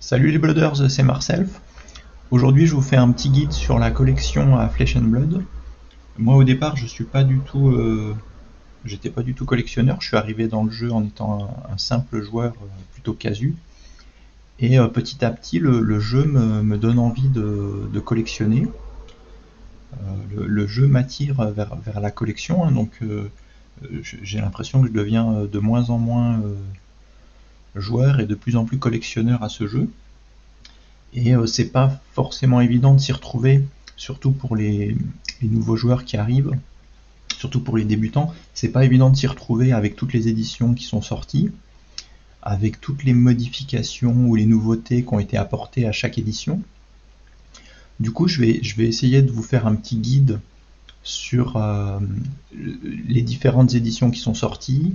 Salut les Blooders, c'est Marcelf. Aujourd'hui, je vous fais un petit guide sur la collection à Flesh and Blood. Moi, au départ, j'étais pas du tout collectionneur. Je suis arrivé dans le jeu en étant un simple joueur plutôt casu. Et petit à petit, le jeu me donne envie de collectionner. Le jeu m'attire vers la collection, hein, donc j'ai l'impression que je deviens de moins en moins joueur et de plus en plus collectionneur à ce jeu. Et c'est pas forcément évident de s'y retrouver, surtout pour les nouveaux joueurs qui arrivent, surtout pour les débutants. C'est pas évident de s'y retrouver avec toutes les éditions qui sont sorties, avec toutes les modifications ou les nouveautés qui ont été apportées à chaque édition. Du coup, je vais essayer de vous faire un petit guide sur les différentes éditions qui sont sorties,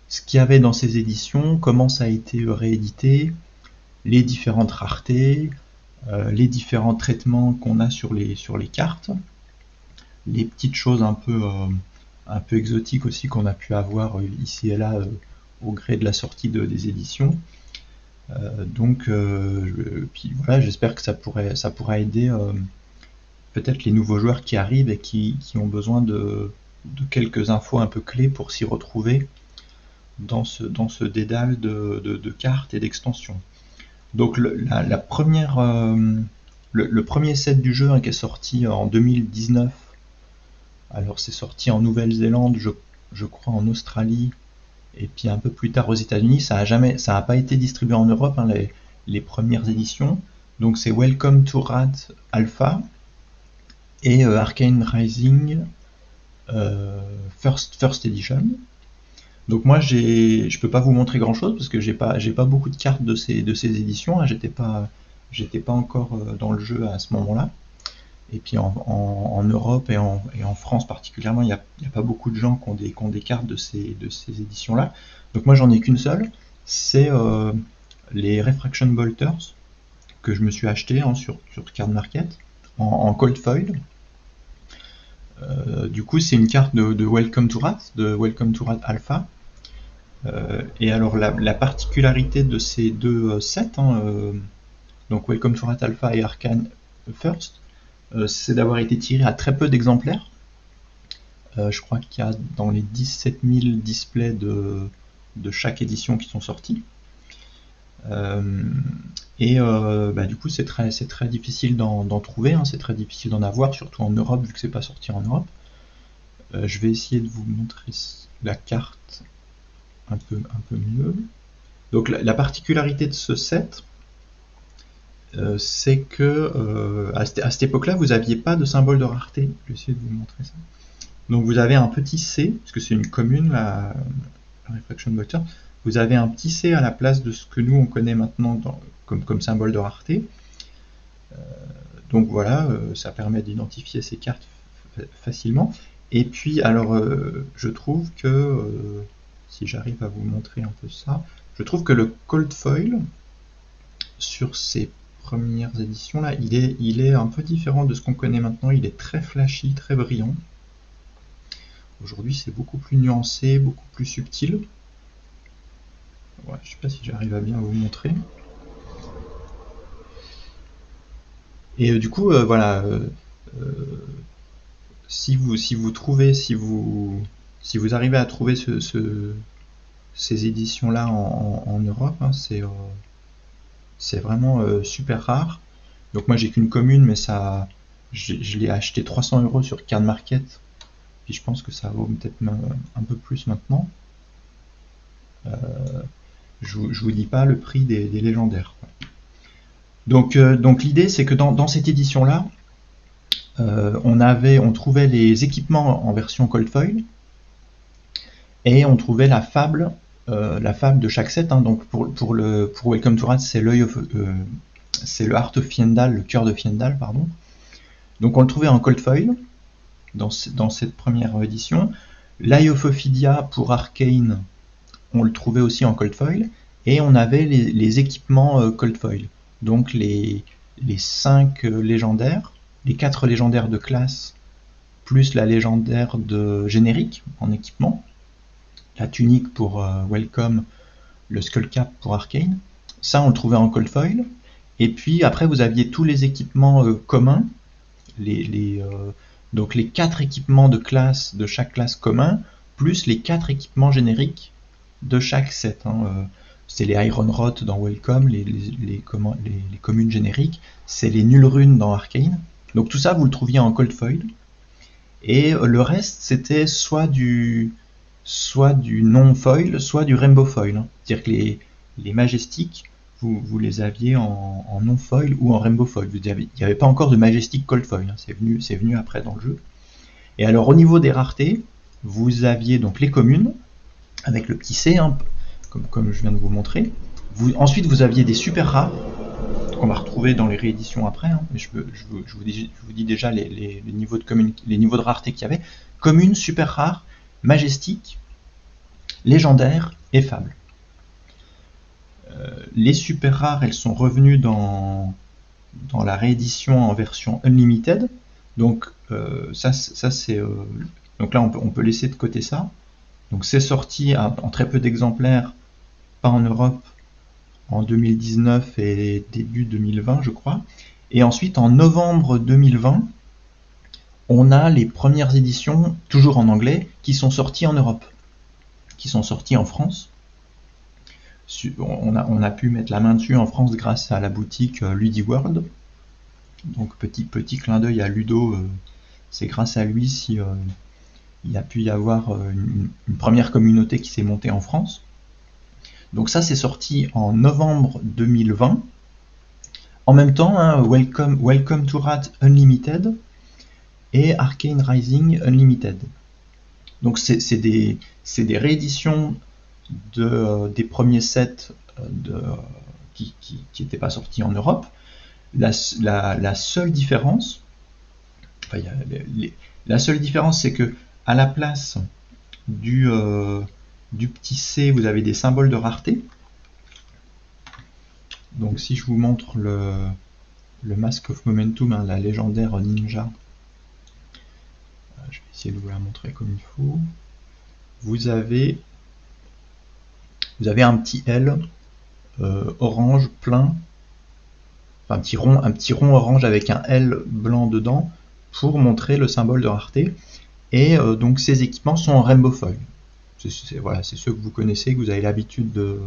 ce qu'il y avait dans ces éditions, comment ça a été réédité, les différentes raretés, les différents traitements qu'on a sur les cartes, les petites choses un peu exotiques aussi qu'on a pu avoir ici et là au gré de la sortie des éditions. Puis voilà, j'espère que ça pourra aider peut-être les nouveaux joueurs qui arrivent et qui ont besoin de quelques infos un peu clés pour s'y retrouver dans ce dédale de cartes et d'extensions. Donc le premier set du jeu, hein, qui est sorti en 2019, alors c'est sorti en Nouvelle-Zélande, je crois en Australie, et puis un peu plus tard aux États-Unis. Ça a pas été distribué en Europe, hein, les premières éditions. Donc c'est Welcome to Wrath Alpha et Arcane Rising First Edition. Donc moi je peux pas vous montrer grand chose parce que j'ai pas beaucoup de cartes de ces éditions, hein. J'étais pas encore dans le jeu à ce moment-là. Et puis en Europe et en France particulièrement, il n'y a pas beaucoup de gens qui ont des cartes de ces éditions-là. Donc moi j'en ai qu'une seule, c'est les Refraction Bolters que je me suis acheté, hein, sur Card Market en cold foil. Du coup c'est une carte de Welcome to Wrath, Alpha. Et alors la particularité de ces deux sets, hein, donc Welcome to Wrath Alpha et Arcane First, c'est d'avoir été tiré à très peu d'exemplaires. Je crois qu'il y a dans les 17 000 displays de chaque édition qui sont sortis. Du coup c'est très difficile d'en trouver, hein, c'est très difficile d'en avoir, surtout en Europe vu que c'est pas sorti en Europe. Je vais essayer de vous montrer la carte un peu mieux. Donc la particularité de ce set, c'est que à cette époque-là, vous n'aviez pas de symbole de rareté. Je vais essayer de vous montrer ça. Donc vous avez un petit C, parce que c'est une commune, la Refraction Bolter. Vous avez un petit C à la place de ce que nous on connaît maintenant comme symbole de rareté. Donc voilà, ça permet d'identifier ces cartes facilement. Et puis alors, je trouve que si j'arrive à vous montrer un peu ça, je trouve que le cold foil sur ces premières éditions là, il est un peu différent de ce qu'on connaît maintenant. Il est très flashy, très brillant. Aujourd'hui c'est beaucoup plus nuancé, beaucoup plus subtil. Ouais, je sais pas si j'arrive à bien vous montrer. Et du coup voilà, si vous arrivez à trouver ces éditions là en Europe, hein, c'est vraiment super rare. Donc moi j'ai qu'une commune, mais ça, je l'ai acheté 300 € sur Card Market, puis je pense que ça vaut peut-être un peu plus maintenant. Je vous dis pas le prix des légendaires. Donc l'idée c'est que dans cette édition là, on trouvait les équipements en version cold foil et on trouvait la fable de chaque set, hein. Donc pour Welcome to Wrath, c'est c'est le Heart of Fiendal, le cœur de Fiendal, pardon. Donc on le trouvait en cold foil dans cette première édition. L'Eye of Ophidia pour Arcane, on le trouvait aussi en cold foil, et on avait les équipements cold foil. Donc les 5 légendaires, les 4 légendaires de classe, plus la légendaire de générique en équipement, la tunique pour Welcome, le Skullcap pour Arcane. Ça on le trouvait en cold foil. Et puis après, vous aviez tous les équipements communs, donc les 4 équipements de classe de chaque classe commun, plus les 4 équipements génériques de chaque set. C'est les Iron Rot dans Welcome, les communes génériques, c'est les Null Runes dans Arcane. Donc tout ça, vous le trouviez en Cold Foil. Et le reste, c'était soit du non-foil, soit du Rainbow Foil. C'est-à-dire que les Majestiques, vous les aviez en non-foil ou en Rainbow Foil. Il n'y avait pas encore de Majestic Cold Foil, c'est venu après dans le jeu. Et alors au niveau des raretés, vous aviez donc les communes, avec le petit C, comme je viens de vous montrer. Ensuite, vous aviez des super rares, qu'on va retrouver dans les rééditions après, mais je vous dis déjà les niveaux de rareté qu'il y avait. Communes, super rares, majestique, légendaire et fable. Les super rares, elles sont revenues dans la réédition en version Unlimited. Donc ça c'est donc là on peut laisser de côté ça. Donc c'est sorti en très peu d'exemplaires, pas en Europe, en 2019 et début 2020 je crois. Et ensuite en novembre 2020, on a les premières éditions, toujours en anglais, qui sont sorties en Europe, qui sont sorties en France. On a pu mettre la main dessus en France grâce à la boutique Ludiworld. Donc petit clin d'œil à Ludo, c'est grâce à lui si il a pu y avoir une première communauté qui s'est montée en France. Donc ça c'est sorti en novembre 2020. En même temps, Welcome to Rat Unlimited et Arcane Rising Unlimited. Donc c'est des rééditions des premiers sets qui n'étaient pas sortis en Europe. La seule différence, la seule différence, c'est que à la place du petit C, vous avez des symboles de rareté. Donc si je vous montre le Mask of Momentum, la légendaire ninja, je vais essayer de vous la montrer comme il faut. Vous avez un petit L orange plein, enfin un petit rond orange avec un L blanc dedans pour montrer le symbole de rareté. Et donc ces équipements sont en Rainbow Foil. Voilà, c'est ceux que vous connaissez, que vous avez l'habitude de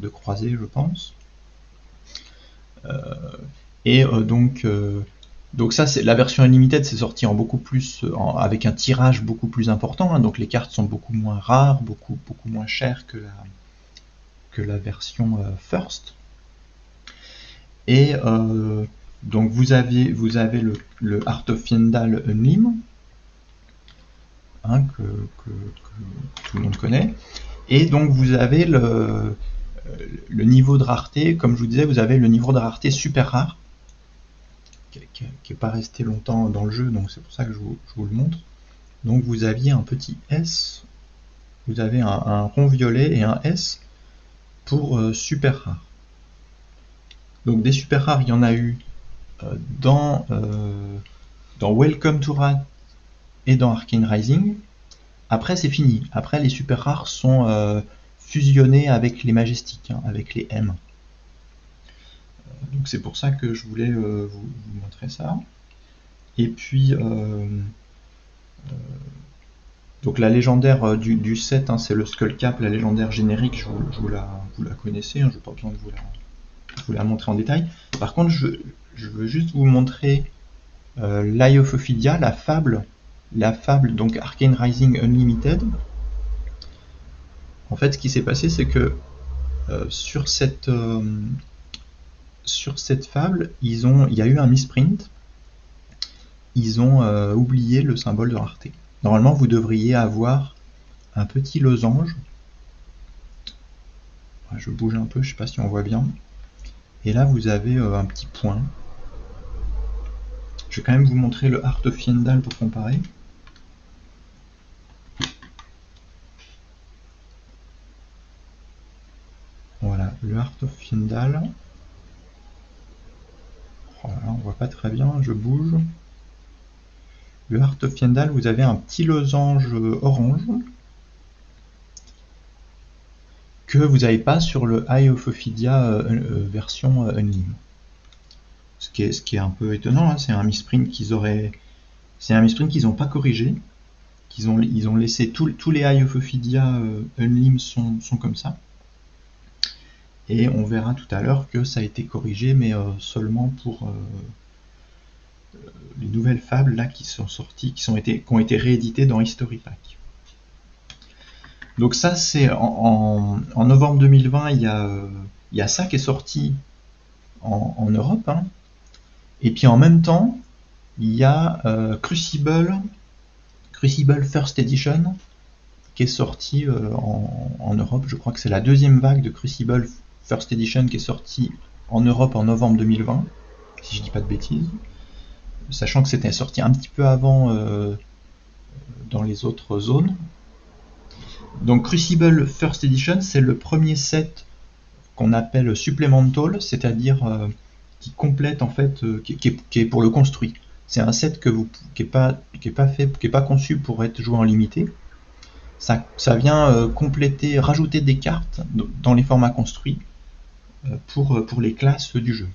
croiser, je pense. Donc ça, c'est la version Unlimited, c'est sorti en beaucoup plus, avec un tirage beaucoup plus important. Donc les cartes sont beaucoup moins rares, beaucoup moins chères que la version First. Et donc vous avez le Heart of Fyendal Unlim, que tout le monde connaît. Et donc vous avez le niveau de rareté, comme je vous disais, vous avez le niveau de rareté super rare, qui n'est pas resté longtemps dans le jeu, donc c'est pour ça que je vous le montre. Donc vous aviez un petit S, vous avez un rond violet et un S pour super rare. Donc des super rares, il y en a eu dans Welcome to Rat et dans Arcane Rising. Après c'est fini, après les super rares sont fusionnés avec les majestiques, avec les M. Donc c'est pour ça que je voulais vous montrer ça. Et puis donc la légendaire du set, c'est le Skullcap, la légendaire générique, vous la connaissez, je n'ai pas besoin de vous la montrer en détail. Par contre, je veux juste vous montrer l'Eye of Ophidia, la fable donc Arcane Rising Unlimited. En fait, ce qui s'est passé, c'est que sur cette fable, il y a eu un misprint. Ils ont oublié le symbole de rareté. Normalement, vous devriez avoir un petit losange. Je bouge un peu, je ne sais pas si on voit bien. Et là, vous avez un petit point. Je vais quand même vous montrer le Heart of Fyendal pour comparer. Voilà, le Heart of Fyendal. Voilà, on voit pas très bien, je bouge. Le Heart of Fyendal, vous avez un petit losange orange que vous n'avez pas sur le Eye of Ophidia version Unlim. ce qui est un peu étonnant, hein. C'est un misprint qu'ils n'ont pas corrigé, ils ont laissé tous les Eye of Ophidia Unlim sont comme ça. Et on verra tout à l'heure que ça a été corrigé, mais seulement pour les nouvelles fables là qui sont sorties, qui ont été rééditées dans History Pack. Donc ça, c'est en novembre 2020, il y a ça qui est sorti en Europe, hein. Et puis en même temps, il y a Crucible First Edition qui est sorti en Europe. Je crois que c'est la deuxième vague de Crucible First Edition qui est sortie en Europe en novembre 2020, si je dis pas de bêtises, sachant que c'était sorti un petit peu avant dans les autres zones. Donc Crucible First Edition, c'est le premier set qu'on appelle supplemental, c'est-à-dire qui complète en fait, qui est pour le construit. C'est un set qui est pas conçu pour être joué en limité. Ça vient compléter, rajouter des cartes dans les formats construits pour les classes du jeu.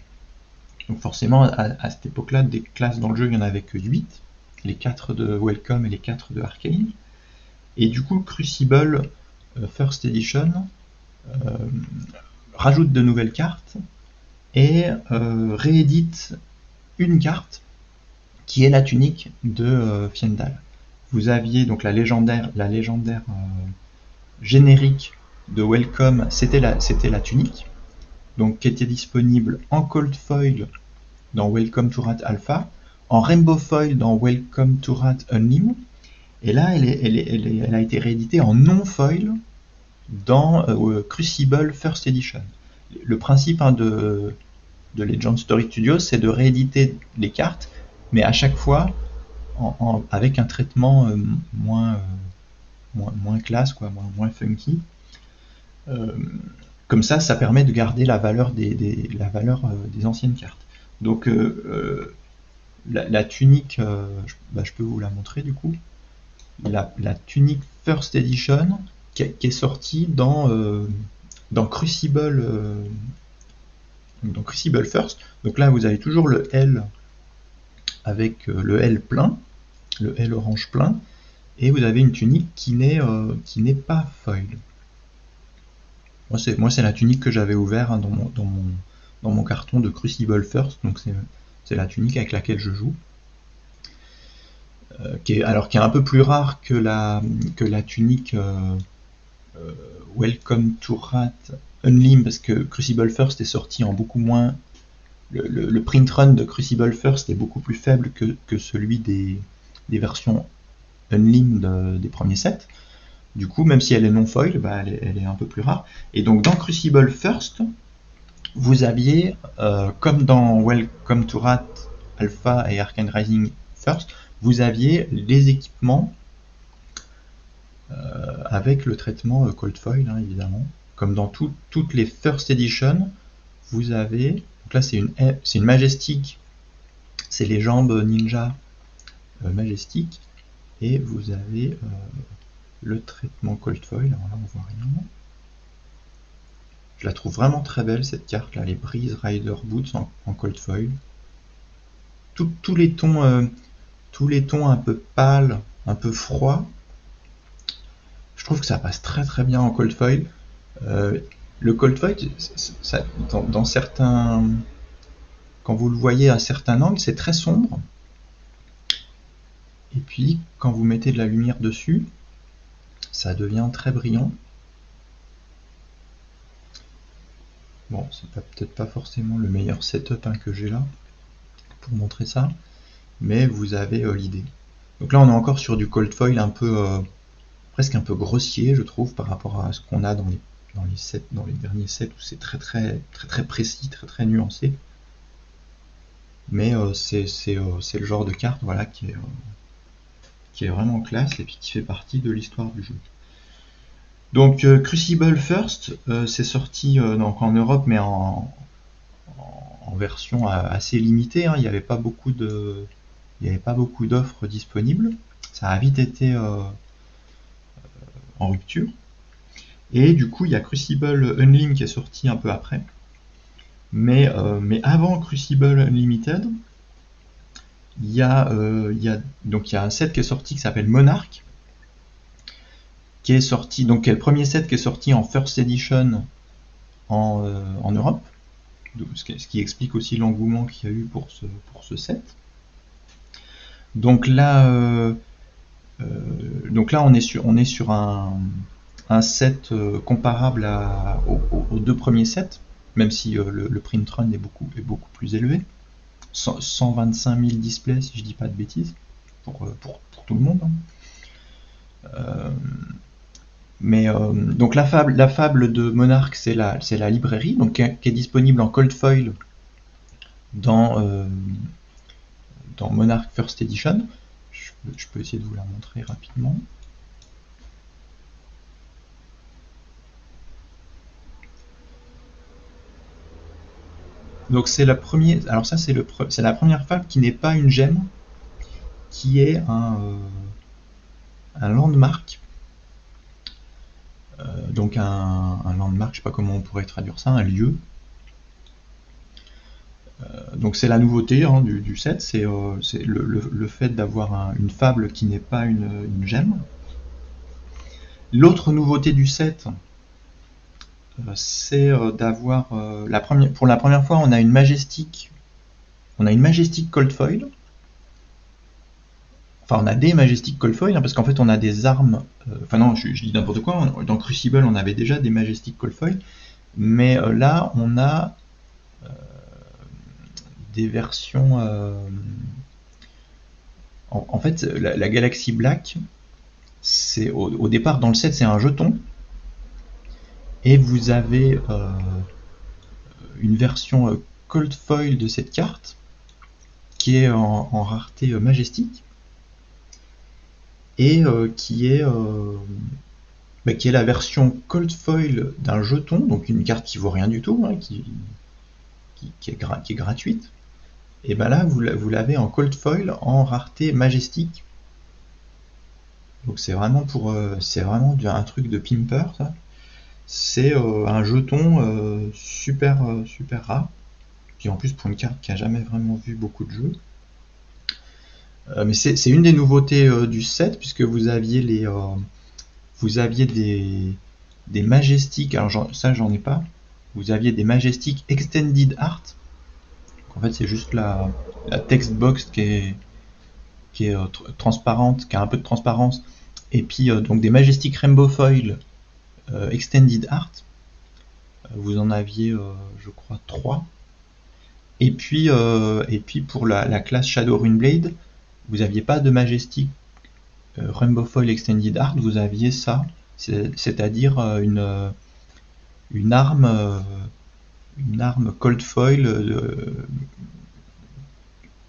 Donc forcément, à cette époque-là, des classes dans le jeu, il n'y en avait que 8, les 4 de Welcome et les 4 de Arcane. Et du coup, Crucible First Edition rajoute de nouvelles cartes et réédite une carte qui est la tunique de Fiendal. Vous aviez donc la légendaire générique de Welcome, c'était la tunique, donc qui était disponible en Cold Foil dans Welcome to Rat Alpha, en Rainbow Foil dans Welcome to Rat Unlim, et là elle a été rééditée en non-foil dans Crucible First Edition. Le principe de Legend Story Studios, c'est de rééditer les cartes, mais à chaque fois avec un traitement moins classe, quoi, moins funky. Comme ça permet de garder la valeur des anciennes cartes. Donc la tunique, je peux vous la montrer du coup. La tunique First Edition qui est sortie dans Crucible First. Donc là vous avez toujours le L avec le L plein, le L orange plein, et vous avez une tunique qui n'est pas foil. Moi c'est la tunique que j'avais ouvert, hein, dans mon carton de Crucible First, donc c'est la tunique avec laquelle je joue. Qui est un peu plus rare que la tunique Welcome to Rat Unlim, parce que Crucible First est sorti en beaucoup moins. Le print run de Crucible First est beaucoup plus faible que celui des versions Unlim des premiers sets. Du coup, même si elle est non foil, elle est un peu plus rare. Et donc dans Crucible First, vous aviez, comme dans Welcome to Rat Alpha et Arcane Rising First, vous aviez les équipements avec le traitement cold foil, hein, évidemment. Comme dans toutes les First Edition, vous avez, donc là c'est une Majestic, c'est les jambes ninja Majestic, et vous avez le traitement cold foil. Alors là on voit rien. Je la trouve vraiment très belle cette carte là, les Breeze Rider Boots en cold foil. Tous les tons un peu pâles, un peu froids, je trouve que ça passe très très bien en cold foil. Le cold foil, dans certains, quand vous le voyez à certains angles, c'est très sombre. Et puis quand vous mettez de la lumière dessus, ça devient très brillant. Bon, c'est peut-être pas forcément le meilleur setup, hein, que j'ai là pour montrer ça, mais vous avez l'idée. Donc là on est encore sur du cold foil un peu presque un peu grossier, je trouve, par rapport à ce qu'on a dans les derniers sets où c'est très précis, très nuancé. Mais c'est le genre de carte, voilà, qui est vraiment classe et puis qui fait partie de l'histoire du jeu. Donc Crucible First, c'est sorti donc en Europe, mais en version assez limitée, hein. Il n'y avait pas beaucoup d'offres disponibles. Ça a vite été en rupture. Et du coup, il y a Crucible Unlim qui est sorti un peu après. Mais avant Crucible Unlimited, il y a un set qui est sorti qui s'appelle Monarch, qui est sorti, donc qui est le premier set qui est sorti en First Edition en Europe, ce qui explique aussi l'engouement qu'il y a eu pour ce set. Donc là, on est sur un set comparable aux deux premiers sets, même si le print run est beaucoup plus élevé. 125 000 displays, si je dis pas de bêtises, pour tout le monde. Donc la fable de Monarch, c'est la librairie, donc qui est disponible en cold foil dans Monarch First Edition. Je peux essayer de vous la montrer rapidement. Donc c'est la première. Alors ça c'est la première fable qui n'est pas une gemme, qui est un landmark. Donc un landmark, je sais pas comment on pourrait traduire ça, un lieu. Donc c'est la nouveauté du set, c'est le fait d'avoir une fable qui n'est pas une gemme. L'autre nouveauté du set, c'est d'avoir pour la première fois on a une Majestic Cold Foil. Enfin, on a des Majestic Cold Foil, parce qu'en fait on a des armes. Enfin non, je dis n'importe quoi. Dans Crucible on avait déjà des Majestic Cold Foil, mais là on a des versions. En fait, la Galaxy Black, c'est au départ dans le set c'est un jeton, et vous avez une version cold foil de cette carte qui est en rareté majestique, et qui est la version cold foil d'un jeton, donc une carte qui vaut rien du tout, qui est gratuite. Et ben là vous l'avez en cold foil en rareté majestique. Donc c'est vraiment un truc de pimper, ça. C'est un jeton super rare, qui en plus pour une carte qui a jamais vraiment vu beaucoup de jeux. Mais c'est une des nouveautés du set, puisque vous aviez des Majestic, alors ça j'en ai pas, vous aviez des Majestic Extended Art. En fait c'est juste la text box qui est transparente, qui a un peu de transparence, et puis donc des Majestic Rainbow Foil Extended Art. Vous en aviez je crois 3. Et puis pour la classe Shadow Runeblade, vous n'aviez pas de Majestic Rainbow Foil Extended Art, vous aviez ça, c'est-à-dire une arme cold foil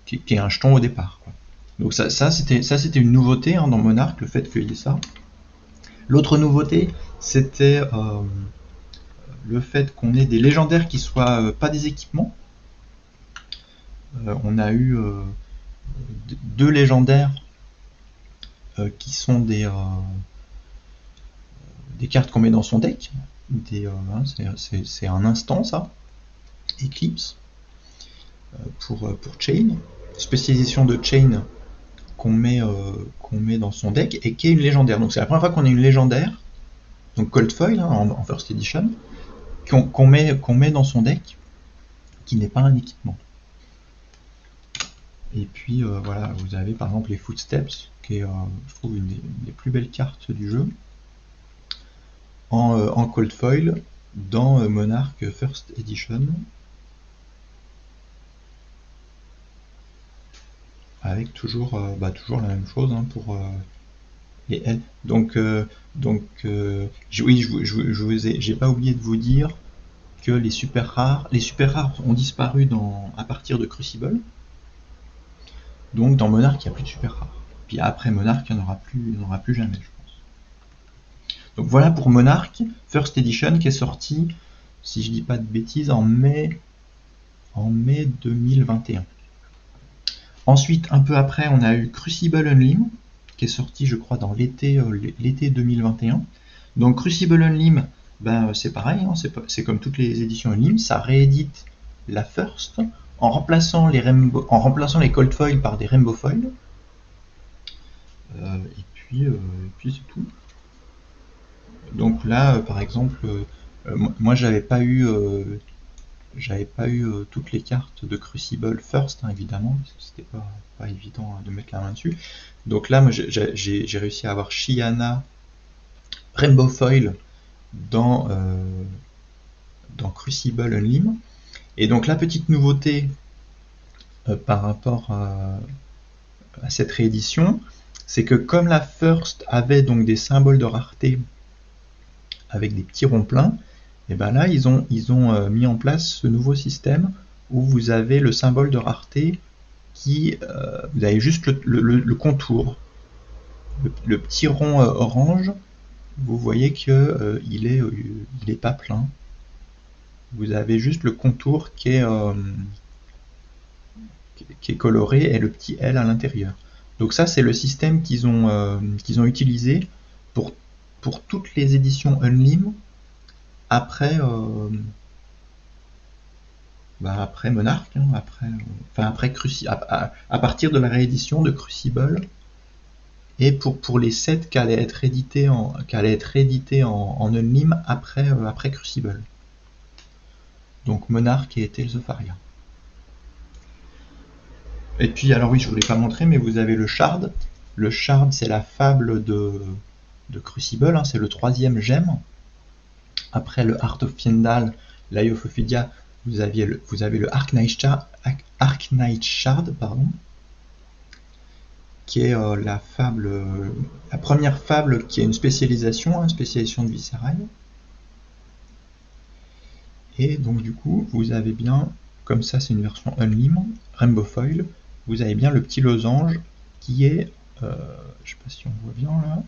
qui est un jeton au départ, quoi. Donc ça c'était une nouveauté dans Monarch, le fait qu'il y ait ça. L'autre nouveauté, c'était le fait qu'on ait des légendaires qui soient pas des équipements. On a eu 2 légendaires qui sont des cartes qu'on met dans son deck. C'est un instant, ça. Eclipse pour Chain, spécialisation de Chain qu'on met dans son deck, et qui est une légendaire. Donc c'est la première fois qu'on a une légendaire, donc Cold Foil en First Edition, qu'on met dans son deck, qui n'est pas un équipement. Et puis voilà, vous avez par exemple les Footsteps, qui est je trouve une des plus belles cartes du jeu, en cold foil dans Monarch First Edition, avec toujours la même chose pour les L. Donc j'ai pas oublié de vous dire que les super rares ont disparu à partir de Crucible. Donc dans Monarch il n'y a plus de super rares. Puis après Monarch il n'y en aura plus jamais, je pense. Donc voilà pour Monarch First Edition, qui est sorti, si je dis pas de bêtises, en mai 2021. Ensuite, un peu après, on a eu Crucible Unlim, qui est sorti, je crois, dans l'été 2021. Donc Crucible Unlim, c'est pareil, c'est comme toutes les éditions Unlim, ça réédite la first en remplaçant les cold foil par des rainbow foil. Et puis c'est tout. Donc là, par exemple, moi j'avais pas eu toutes les cartes de Crucible First, hein, évidemment, parce que c'était pas évident, hein, de mettre la main dessus. Donc là, moi j'ai réussi à avoir Shyana Rainbow Foil dans Crucible Unlim. Et donc la petite nouveauté par rapport à cette réédition, c'est que comme la First avait donc des symboles de rareté avec des petits ronds pleins, et ben là ils ont mis en place ce nouveau système où vous avez le symbole de rareté qui vous avez juste le contour, le petit rond orange, vous voyez que il est pas plein. Vous avez juste le contour qui est coloré et le petit L à l'intérieur. Donc ça c'est le système qu'ils ont utilisé pour toutes les éditions Unlim après après Monarch, hein, à partir de la réédition de Crucible, et pour les sets qui allaient être réédités en Unlim après Crucible. Donc Monarch et Tales of Aria. Et puis alors oui, je voulais pas montrer, mais vous avez le Shard. Le Shard, c'est la fable de Crucible, hein, c'est le 3e gemme. Après le Heart of Fyendal, l'Eye of Ophidia, vous avez le Arknight Shard, pardon, qui est la première fable qui a une spécialisation, spécialisation de Viscerail. Et donc du coup, vous avez bien, comme ça c'est une version Unlim, Rainbow Foil, vous avez bien le petit losange qui est, je sais pas si on voit bien là,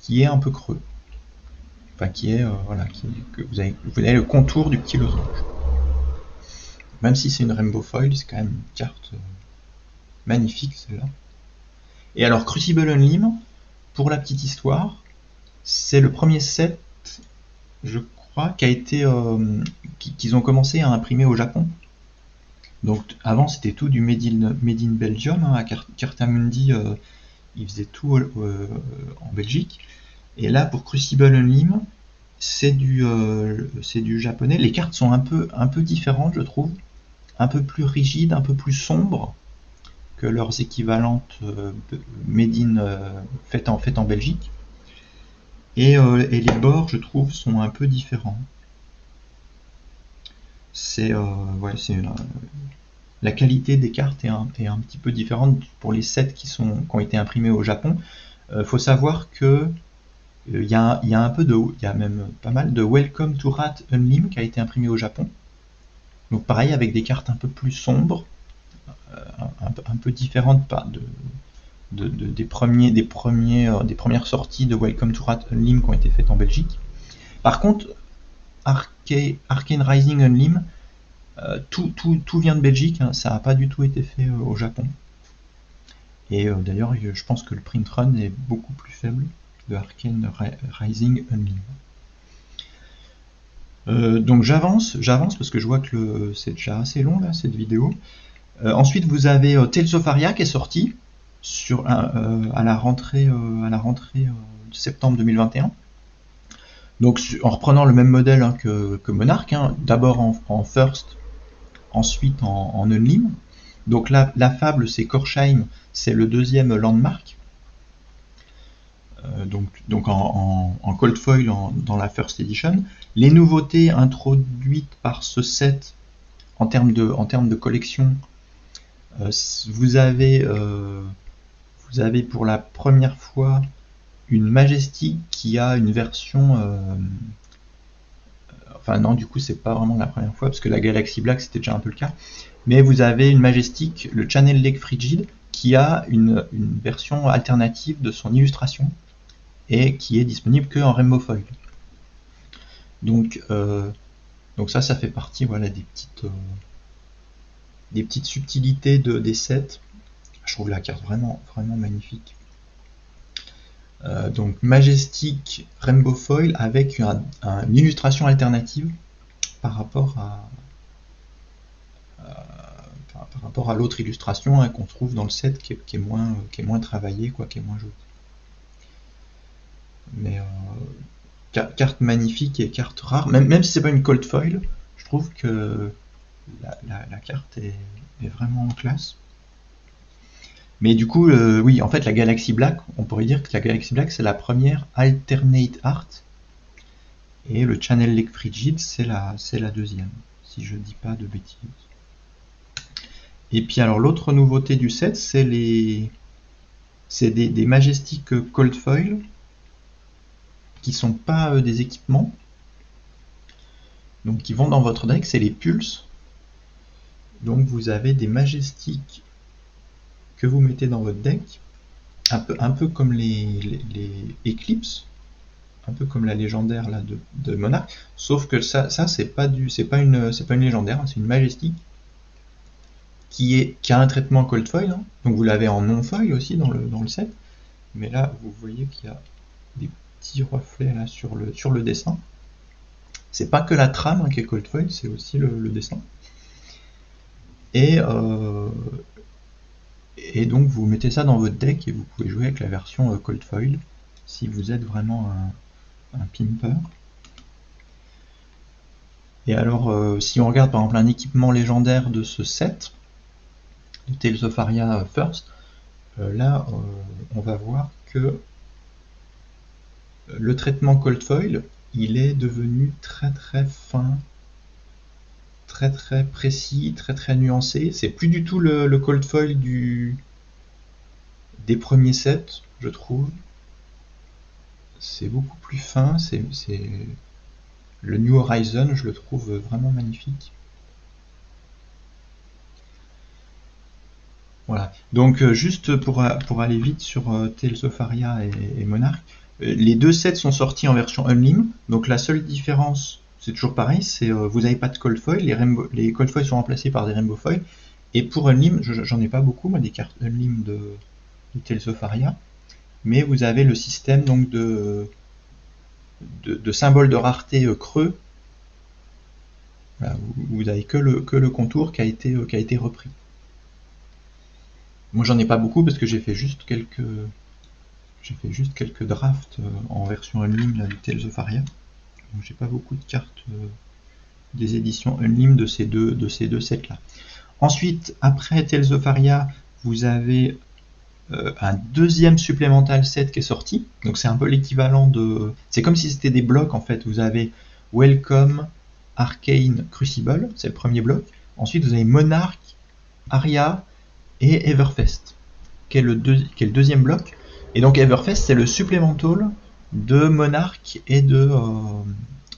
qui est un peu creux. Enfin qui est, voilà, que vous avez le contour du petit losange. Même si c'est une Rainbow Foil, c'est quand même une carte magnifique celle-là. Et alors Crucible Unlim, pour la petite histoire, c'est le premier set, je crois, qui a été qu'ils ont commencé à imprimer au Japon. Donc avant c'était tout du Made in Belgium, hein, à Cartamundi ils faisaient tout en Belgique. Et là pour Crucible Unlim, c'est du japonais. Les cartes sont un peu différentes, je trouve, un peu plus rigides, un peu plus sombres que leurs équivalentes faites en Belgique. Et les bords, je trouve, sont un peu différents. La qualité des cartes est un petit peu différente pour les sets qui ont été imprimés au Japon. Faut savoir que il y a même pas mal de Welcome to Rat Unlim qui a été imprimé au Japon. Donc pareil, avec des cartes un peu plus sombres, un peu différentes des premières sorties de Welcome to Rat Unlim qui ont été faites en Belgique. Par contre, Arcane Rising Unlim, tout vient de Belgique, hein, ça n'a pas du tout été fait au Japon. Et d'ailleurs, je pense que le print run est beaucoup plus faible de Arcane Rising Unlim. Donc j'avance parce que je vois que c'est déjà assez long là cette vidéo. Ensuite vous avez Tales of Aria qui est sorti à la rentrée de septembre 2021. Donc en reprenant le même modèle, hein, que Monarch, hein, d'abord en First, ensuite en Unlim. Donc la fable c'est Korsheim, c'est le 2e landmark. Donc en cold foil dans la First Edition. Les nouveautés introduites par ce set en termes de collection, vous avez pour la première fois une Majestic qui a une version enfin non, du coup c'est pas vraiment la première fois parce que la Galaxy Black c'était déjà un peu le cas, mais vous avez une Majestic, le Channel Lake Frigid, qui a une version alternative de son illustration et qui est disponible que en Rainbow Foil. Donc ça fait partie, voilà, des petites subtilités des sets. Je trouve la carte vraiment magnifique. Donc Majestic Rainbow Foil avec une illustration alternative par rapport par rapport à l'autre illustration hein, qu'on trouve dans le set qui est moins travaillée, quoi, qui est moins jolie. Mais carte magnifique et carte rare, même si c'est pas une cold foil, je trouve que la carte est vraiment en classe. Mais du coup, oui, en fait, la Galaxy Black, on pourrait dire que la Galaxy Black, c'est la première alternate art, et le Channel Lake Frigid, c'est la deuxième, si je dis pas de bêtises. Et puis alors, l'autre nouveauté du set, c'est des Majestic Cold Foil, qui sont pas des équipements, donc qui vont dans votre deck, c'est les Pulse. Donc vous avez des Majestic que vous mettez dans votre deck, un peu comme les Eclipse, un peu comme la légendaire là, de Monarch, sauf que ça c'est pas une légendaire, c'est une Majestic qui a un traitement cold foil, hein. Donc vous l'avez en non foil aussi dans le set, mais là vous voyez qu'il y a des petits reflets là sur le dessin. C'est pas que la trame hein, qui est cold foil, c'est aussi le dessin. Et donc vous mettez ça dans votre deck et vous pouvez jouer avec la version cold foil si vous êtes vraiment un pimper. Et alors si on regarde par exemple un équipement légendaire de ce set, de Tales of Aria First, là on va voir que le traitement cold foil, il est devenu très très fin, très très précis, très très nuancé. C'est plus du tout le cold foil des premiers sets, je trouve. C'est beaucoup plus fin, le New Horizon, je le trouve vraiment magnifique. Voilà. Donc juste pour aller vite sur Tales of Aria et Monarch, les deux sets sont sortis en version Unlim, donc la seule différence, c'est toujours pareil, c'est vous n'avez pas de cold foil, les cold foil sont remplacés par des rainbow foil, et pour Unlim, j'en ai pas beaucoup, moi, des cartes Unlim de Tales of Aria, mais vous avez le système donc de symboles de rareté creux. Voilà, vous n'avez que le contour qui a été repris. Moi j'en ai pas beaucoup parce que j'ai fait juste quelques drafts en version Unlim de Tales of Aria. Donc j'ai pas beaucoup de cartes des éditions Unlim de ces deux sets là. Ensuite, après Tales of Aria, vous avez un deuxième supplémental set qui est sorti. Donc c'est un peu l'équivalent de... C'est comme si c'était des blocs en fait. Vous avez Welcome, Arcane, Crucible, c'est le premier bloc. Ensuite vous avez Monarch, Aria et Everfest, qui est le deuxième bloc. Et donc Everfest, c'est le supplémental de Monarch et de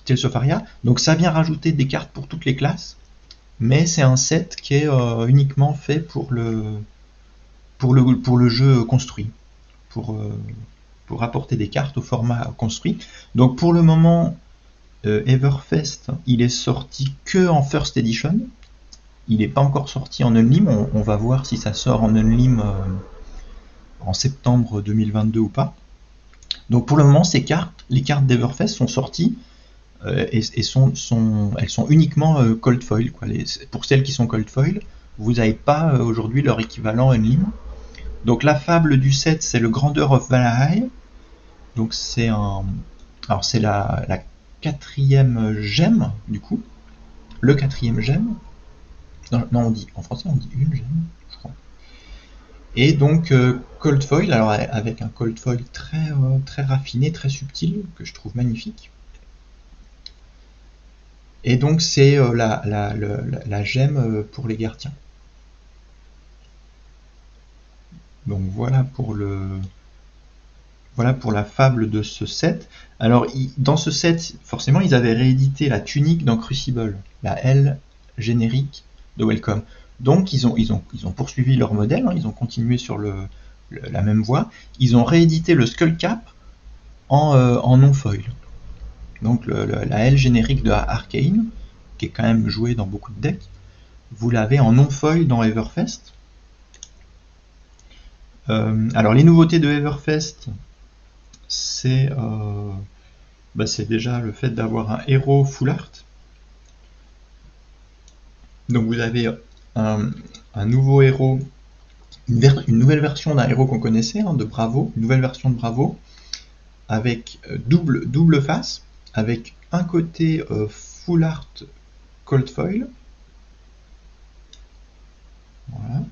Tales of Aria. Donc ça vient rajouter des cartes pour toutes les classes, mais c'est un set qui est uniquement fait pour le jeu construit, pour apporter des cartes au format construit. Donc pour le moment, Everfest, il est sorti que en First Edition. Il n'est pas encore sorti en Unlim. On va voir si ça sort en Unlim en septembre 2022 ou pas. Donc pour le moment, les cartes d'Everfest sont sorties et elles sont uniquement cold foil, quoi. Pour celles qui sont cold foil, vous n'avez pas aujourd'hui leur équivalent Unlim. Donc la fable du set, c'est le Grandeur of Valahai. Donc c'est la quatrième gemme du coup, le quatrième gemme. Non, en français on dit une gemme, je crois. Et donc cold foil, alors avec un cold foil très raffiné, très subtil, que je trouve magnifique. Et donc c'est la gemme pour les gardiens. Donc voilà pour la fable de ce set. Alors dans ce set, forcément, ils avaient réédité la tunique dans Crucible, la L générique de Welcome. Donc ils ont poursuivi leur modèle, hein, ils ont continué sur la même voie. Ils ont réédité le Skull Cap en non foil. Donc la L générique de Arcane, qui est quand même jouée dans beaucoup de decks, vous l'avez en non foil dans Everfest. Alors les nouveautés de Everfest, c'est déjà le fait d'avoir un héros full art. Donc vous avez un nouveau héros, une nouvelle version d'un héros qu'on connaissait, hein, de Bravo, une nouvelle version de Bravo, avec double face, avec un côté full art cold foil, voilà,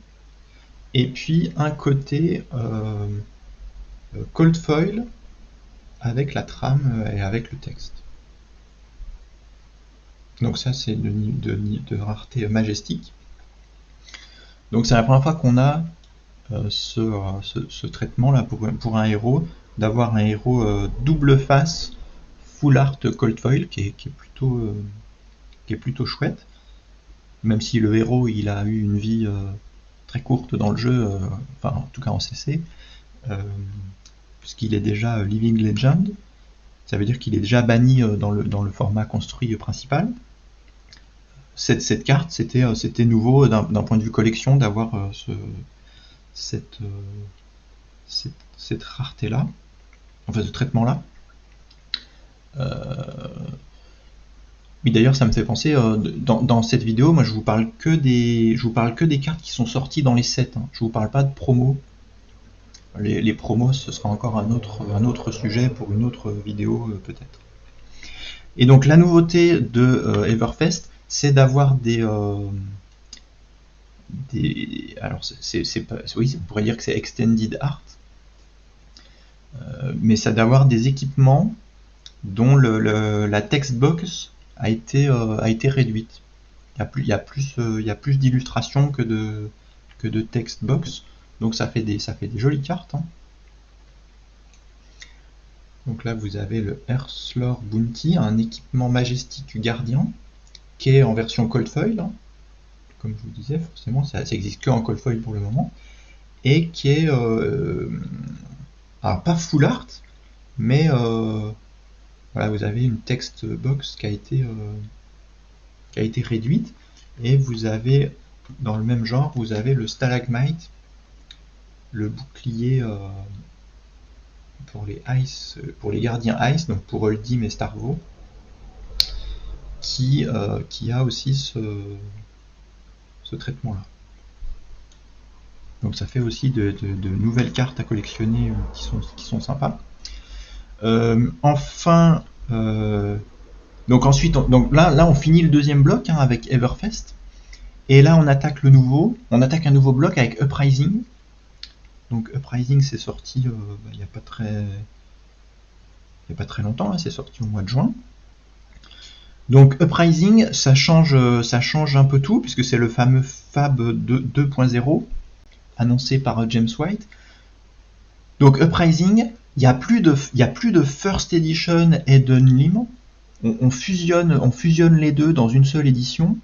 et puis un côté cold foil avec la trame et avec le texte. Donc ça c'est de rareté majestique. Donc c'est la première fois qu'on a ce traitement là pour un héros, d'avoir un héros double face full art cold foil qui est plutôt chouette, même si le héros il a eu une vie très courte dans le jeu, enfin en tout cas en CC, puisqu'il est déjà Living Legend, ça veut dire qu'il est déjà banni dans le format construit principal. Cette carte, c'était nouveau d'un point de vue collection d'avoir cette rareté-là, enfin ce traitement-là. Oui, d'ailleurs, ça me fait penser, dans cette vidéo, moi je vous parle que des cartes qui sont sorties dans les sets, hein. Je vous parle pas de promos. Les promos, ce sera encore un autre sujet pour une autre vidéo peut-être. Et donc la nouveauté de Everfest, c'est d'avoir alors c'est pas, oui, on pourrait dire que c'est extended art, mais c'est d'avoir des équipements dont la textbox a été réduite. Il y a plus d'illustrations que de textbox, donc ça fait des jolies cartes, hein. Donc là vous avez le Earthlore Bounty, un équipement majestique du gardien, qui est en version cold foil, hein. Comme je vous disais, forcément ça existe que en cold foil pour le moment, et qui est alors pas full art, mais voilà, vous avez une text box qui a été réduite, et vous avez dans le même genre, vous avez le Stalagmite, le bouclier pour les gardiens Ice, donc pour Oldhim et Starvo, qui a aussi ce traitement-là. Donc ça fait aussi de nouvelles cartes à collectionner qui sont sympas. Enfin, donc ensuite, donc là on finit le deuxième bloc, hein, avec Everfest, et là on attaque un nouveau bloc avec Uprising. Donc Uprising c'est sorti il n'y a pas très longtemps, hein, c'est sorti au mois de juin. Donc Uprising, ça change un peu tout, puisque c'est le fameux Fab 2.0 annoncé par James White. Donc Uprising, il n'y a plus de First Edition et d'Unlim. On fusionne les deux dans une seule édition,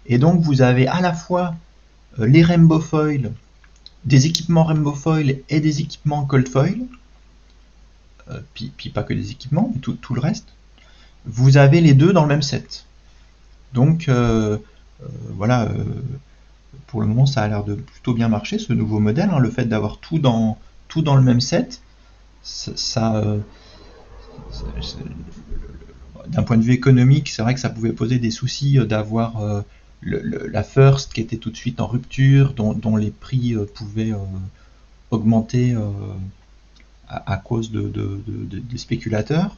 et donc vous avez à la fois les Rainbow Foil, des équipements Rainbow Foil et des équipements Cold Foil, puis pas que des équipements, mais tout le reste. Vous avez les deux dans le même set. Donc voilà, pour le moment ça a l'air de plutôt bien marcher, ce nouveau modèle, hein, le fait d'avoir tout dans le même set, d'un point de vue économique, c'est vrai que ça pouvait poser des soucis d'avoir la First qui était tout de suite en rupture, dont les prix pouvaient augmenter à cause des spéculateurs,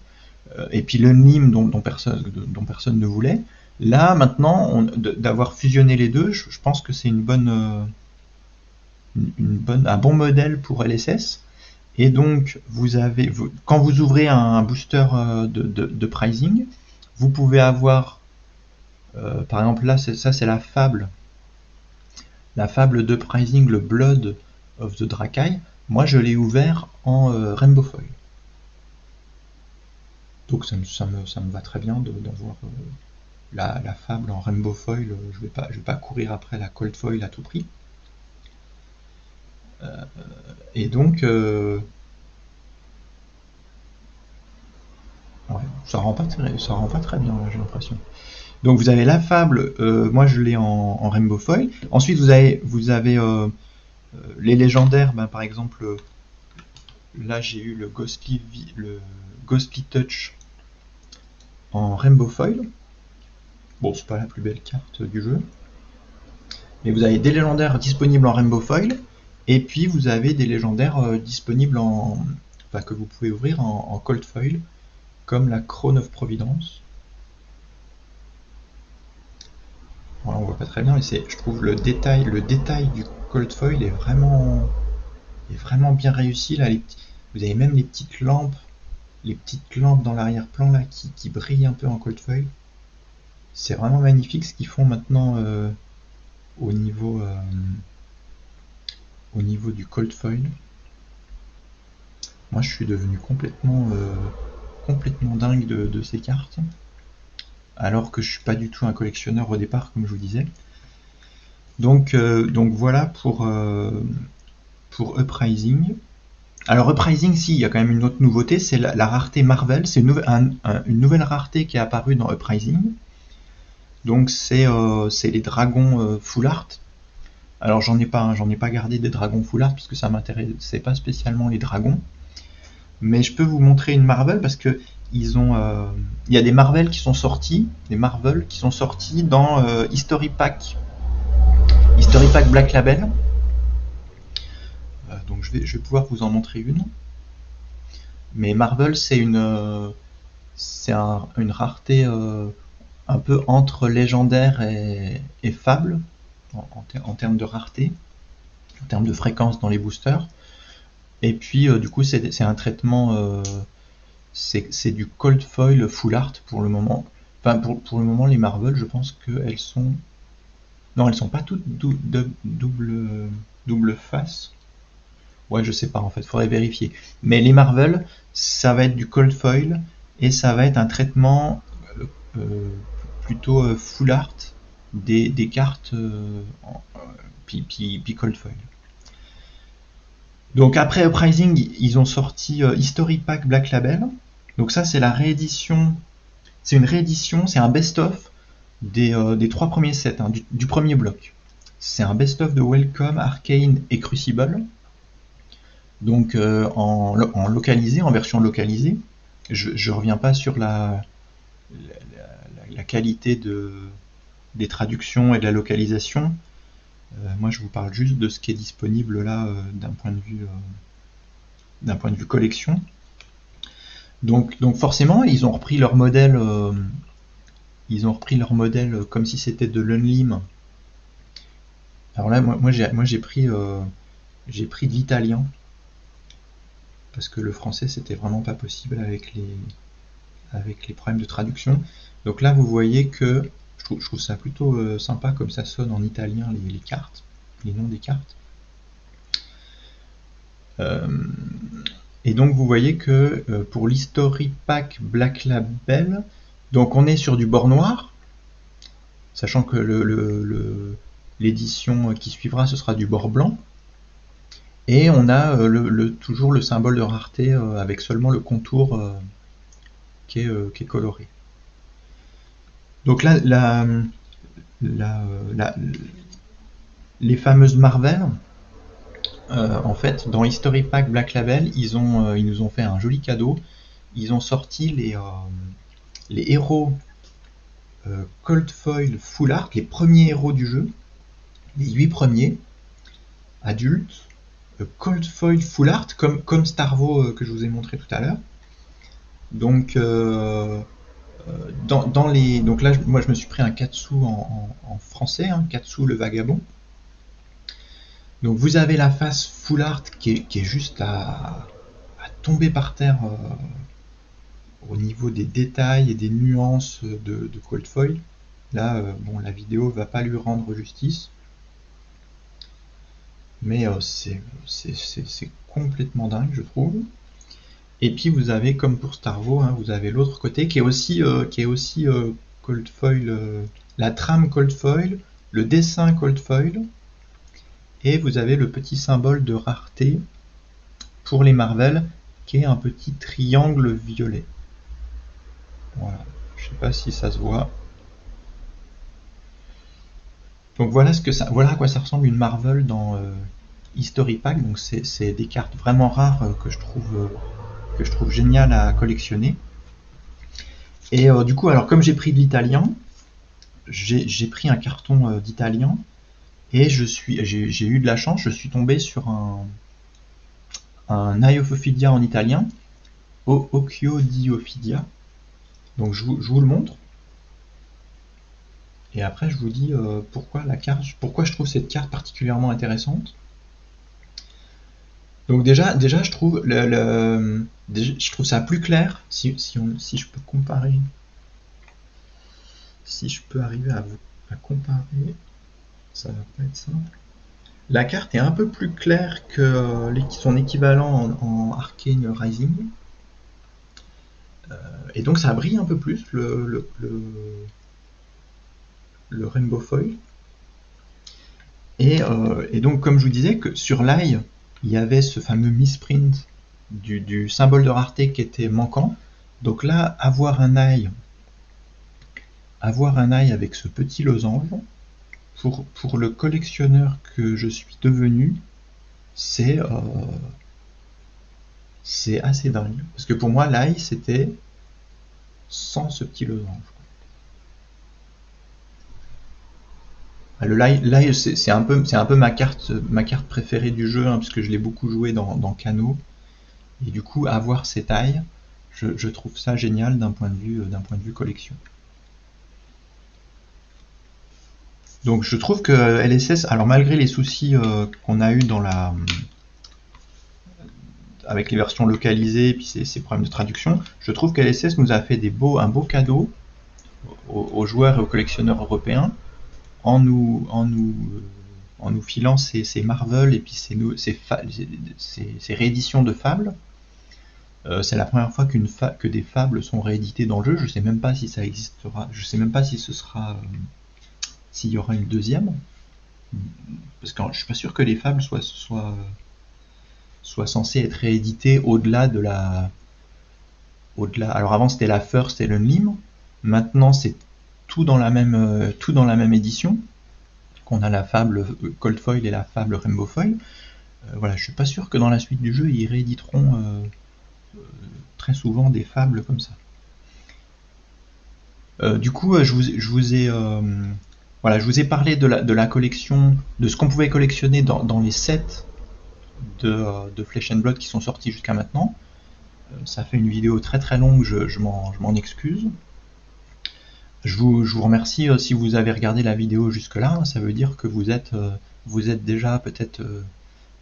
et puis l'Unlim dont personne ne voulait. Là maintenant, d'avoir fusionné les deux, je pense que c'est un bon modèle pour LSS. Et donc quand vous ouvrez un booster de pricing, vous pouvez avoir par exemple là c'est la fable de pricing, le Blood of the Drakai. Moi je l'ai ouvert en Rainbow Foil, donc ça me va très bien d'avoir la fable en Rainbow Foil. Je vais pas courir après la Cold Foil à tout prix, et donc ouais, ça rend pas très bien là, j'ai l'impression. Donc vous avez la fable, moi je l'ai en Rainbow Foil. Ensuite vous avez les légendaires, par exemple là j'ai eu le Ghostly Touch en Rainbow Foil. Bon, c'est pas la plus belle carte du jeu, Mais vous avez des légendaires disponibles en Rainbow Foil, et puis vous avez des légendaires disponibles enfin, que vous pouvez ouvrir en Cold Foil, comme la Crown of Providence. Voilà, on voit pas très bien, mais je trouve le détail du Cold Foil est vraiment bien réussi. Là, vous avez même les petites lampes dans l'arrière-plan là qui brillent un peu en Cold Foil. C'est vraiment magnifique ce qu'ils font maintenant au niveau du Cold Foil. Moi, je suis devenu complètement dingue de ces cartes, alors que je suis pas du tout un collectionneur au départ, comme je vous disais. Donc voilà pour Uprising. Alors Uprising, si, il y a quand même une autre nouveauté, c'est la rareté Marvel. C'est une nouvelle rareté qui est apparue dans Uprising. Donc c'est les dragons full art. Alors j'en ai pas gardé des dragons full art parce que ça m'intéressait pas spécialement les dragons. Mais je peux vous montrer une Marvel parce que il y a des Marvel qui sont sortis, dans History Pack Black Label. Donc je vais pouvoir vous en montrer une. Mais Marvel, c'est une rareté un peu entre légendaire et fable en termes de rareté, en termes de fréquence dans les boosters. Et puis du coup c'est un traitement, c'est du cold foil full art pour le moment. Enfin pour le moment les Marvel, je pense qu'elles sont... Non, elles sont pas toutes double face. Ouais, je sais pas en fait, faudrait vérifier. Mais les Marvel, ça va être du cold foil et ça va être un traitement plutôt full art des cartes puis cold foil. Donc après Uprising, ils ont sorti History Pack Black Label. Donc ça c'est la réédition, c'est une réédition, c'est un best-of des 3 premiers sets, hein, du premier bloc. C'est un best-of de Welcome, Arcane et Crucible. Donc en localisé, en version localisée. Je reviens pas sur la qualité des traductions et de la localisation. Moi je vous parle juste de ce qui est disponible là d'un point de vue collection. Donc forcément ils ont repris leur modèle comme si c'était de l'Unlim. Alors là moi j'ai pris de l'italien parce que le français c'était vraiment pas possible avec les problèmes de traduction. Donc là vous voyez que je trouve ça plutôt sympa comme ça sonne en italien les cartes, les noms des cartes. Et donc vous voyez que pour l'History Pack Black Label, donc on est sur du bord noir, sachant que l'édition qui suivra ce sera du bord blanc. Et on a toujours le symbole de rareté avec seulement le contour qui est coloré. Donc là, les fameuses Marvel, en fait, dans History Pack Black Label, ils nous ont fait un joli cadeau. Ils ont sorti les héros Cold Foil Full Art, les premiers héros du jeu, les 8 premiers, adultes, Cold Foil Full Art, comme Starvo que je vous ai montré tout à l'heure. Donc, donc là, moi je me suis pris un Katsu en français, hein, Katsu le vagabond. Donc vous avez la face full art qui est juste à tomber par terre au niveau des détails et des nuances de cold foil. Là, bon, la vidéo va pas lui rendre justice, mais c'est complètement dingue, je trouve. Et puis vous avez, comme pour Starvo, hein, vous avez l'autre côté qui est aussi cold foil, la trame cold foil, le dessin cold foil, et vous avez le petit symbole de rareté pour les Marvel qui est un petit triangle violet. Voilà, je sais pas si ça se voit. Donc voilà à quoi ça ressemble une Marvel dans History Pack. Donc c'est des cartes vraiment rares que je trouve génial à collectionner. Et du coup, alors comme j'ai pris de l'italien, j'ai pris un carton d'italien Et j'ai eu de la chance, je suis tombé sur un Aiophilia en italien, Occhiodiophilia. Donc je vous le montre. Et après je vous dis pourquoi je trouve cette carte particulièrement intéressante. Donc déjà je trouve je trouve ça plus clair si je peux comparer, si je peux arriver à comparer, ça va pas être simple. La carte est un peu plus claire que son équivalent en Arcane Rising. Et donc ça brille un peu plus le Rainbow Foil. Et donc comme je vous disais que sur l'eye, il y avait ce fameux misprint du symbole de rareté qui était manquant. Donc là, avoir un eye avec ce petit losange, pour le collectionneur que je suis devenu, c'est assez dingue. Parce que pour moi, l'eye, c'était sans ce petit losange. Le l'eye c'est un peu ma carte préférée du jeu, hein, parce que je l'ai beaucoup joué dans Kano. Et du coup, avoir cette taille, je trouve ça génial d'un point de vue collection. Donc je trouve que LSS, alors malgré les soucis qu'on a eu avec les versions localisées et puis ces problèmes de traduction, je trouve que LSS nous a fait un beau cadeau aux joueurs et aux collectionneurs européens en nous filant ces Marvel et puis ces rééditions de Fables. C'est la première fois que des fables sont rééditées dans le jeu. Je sais même pas si ça existera. Je sais même pas si s'il y aura une deuxième. Parce que je suis pas sûr que les fables soient censées être rééditées au-delà de Alors avant c'était la First et l'Unlim. Maintenant c'est tout dans la même édition. Qu'on a la fable Cold Foil et la fable Rainbow Foil. Voilà, je suis pas sûr que dans la suite du jeu ils rééditeront très souvent des fables comme ça. Du coup, je vous ai parlé de la collection, de ce qu'on pouvait collectionner dans les sets de Flesh and Blood qui sont sortis jusqu'à maintenant. Ça fait une vidéo très très longue, je m'en excuse. Je vous remercie si vous avez regardé la vidéo jusque là, ça veut dire que vous êtes déjà peut-être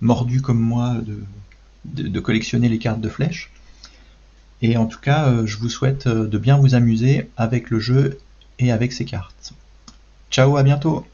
mordu comme moi de collectionner les cartes de flèches. Et en tout cas, je vous souhaite de bien vous amuser avec le jeu et avec ces cartes. Ciao, à bientôt!